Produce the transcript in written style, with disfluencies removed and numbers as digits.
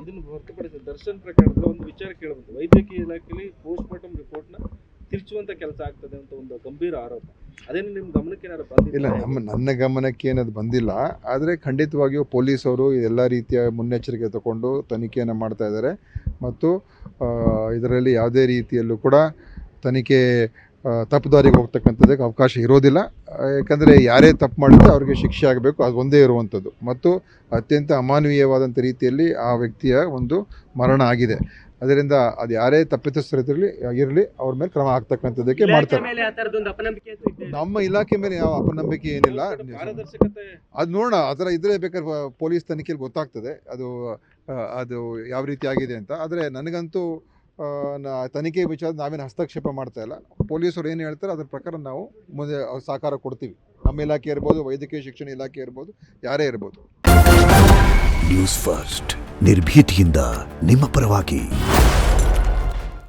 ಇದನ್ನು ಹೊರತುಪಡಿಸಿ ದರ್ಶನ್ ಪ್ರಕರಣದ ಒಂದು ವಿಚಾರ ಕೇಳಬಹುದು. ವೈದ್ಯಕೀಯ ಇಲಾಖೆಯಲ್ಲಿ ಪೋಸ್ಟ್ ಮಾರ್ಟಮ್ ರಿಪೋರ್ಟ್ನ ತಿರುಚುವಂತ ಕೆಲಸ ಆಗ್ತದೆ ಅಂತ ಒಂದು ಗಂಭೀರ ಆರೋಪ. ಅದೇನು ನಿಮ್ಮ ಗಮನಕ್ಕೆ ಏನಾದ್ರು ಬಂದಿಲ್ಲ? ಇಲ್ಲ, ನನ್ನ ಗಮನಕ್ಕೆ ಏನದು ಬಂದಿಲ್ಲ. ಆದರೆ ಖಂಡಿತವಾಗಿಯೂ ಪೊಲೀಸವರು ಎಲ್ಲ ರೀತಿಯ ಮುನ್ನೆಚ್ಚರಿಕೆ ತಗೊಂಡು ತನಿಖೆಯನ್ನು ಮಾಡ್ತಾ ಇದ್ದಾರೆ ಮತ್ತು ಇದರಲ್ಲಿ ಯಾವುದೇ ರೀತಿಯಲ್ಲೂ ಕೂಡ ತನಿಖೆ ತಪ್ಪುದಾರಿಗೆ ಹೋಗ್ತಕ್ಕಂಥದ್ದಕ್ಕೆ ಅವಕಾಶ ಇರೋದಿಲ್ಲ. ಯಾಕಂದರೆ ಯಾರೇ ತಪ್ಪು ಮಾಡಿದ್ರೆ ಅವ್ರಿಗೆ ಶಿಕ್ಷೆ ಆಗಬೇಕು, ಅದು ಒಂದೇ ಇರುವಂಥದ್ದು. ಮತ್ತು ಅತ್ಯಂತ ಅಮಾನವೀಯವಾದಂಥ ರೀತಿಯಲ್ಲಿ ಆ ವ್ಯಕ್ತಿಯ ಒಂದು ಮರಣ ಆಗಿದೆ. ಅದರಿಂದ ಅದು ಯಾರೇ ತಪ್ಪಿತಸ್ಥರಿರಲಿ ಅವ್ರ ಮೇಲೆ ಕ್ರಮ ಆಗ್ತಕ್ಕಂಥದ್ದಕ್ಕೆ ಮಾಡ್ತಾರೆ. ನಮ್ಮ ಇಲಾಖೆ ಮೇಲೆ ಯಾವ ಅಪನಂಬಿಕೆ ಏನಿಲ್ಲ. ಪಾರದರ್ಶಕತೆ ಅದು ನೋಡೋಣ, ಆ ಥರ ಇದ್ದರೆ ಬೇಕಾದ್ರೆ ಪೊಲೀಸ್ ತನಿಖೆಯಲ್ಲಿ ಗೊತ್ತಾಗ್ತದೆ ಅದು ಯಾವ ರೀತಿ ಆಗಿದೆ ಅಂತ. ಆದರೆ ನನಗಂತೂ ತನಿಖೆ ವಿಚಾರ ನಾವೇನು ಹಸ್ತಕ್ಷೇಪ ಮಾಡ್ತಾ ಇಲ್ಲ. ಪೊಲೀಸರು ಏನು ಹೇಳ್ತಾರೆ ಅದ್ರ ಪ್ರಕಾರ ನಾವು ಮುಂದೆ ಸಹಕಾರ ಕೊಡ್ತೀವಿ. ನಮ್ಮ ಇಲಾಖೆ ಇರ್ಬೋದು, ವೈದ್ಯಕೀಯ ಶಿಕ್ಷಣ ಇಲಾಖೆ ಇರ್ಬೋದು, ಯಾರೇ ಇರ್ಬೋದು. ನ್ಯೂಸ್ ಫಸ್ಟ್ ನಿರ್ಭೀತಿಯಿಂದ ನಿಮ್ಮ ಪರವಾಗಿ.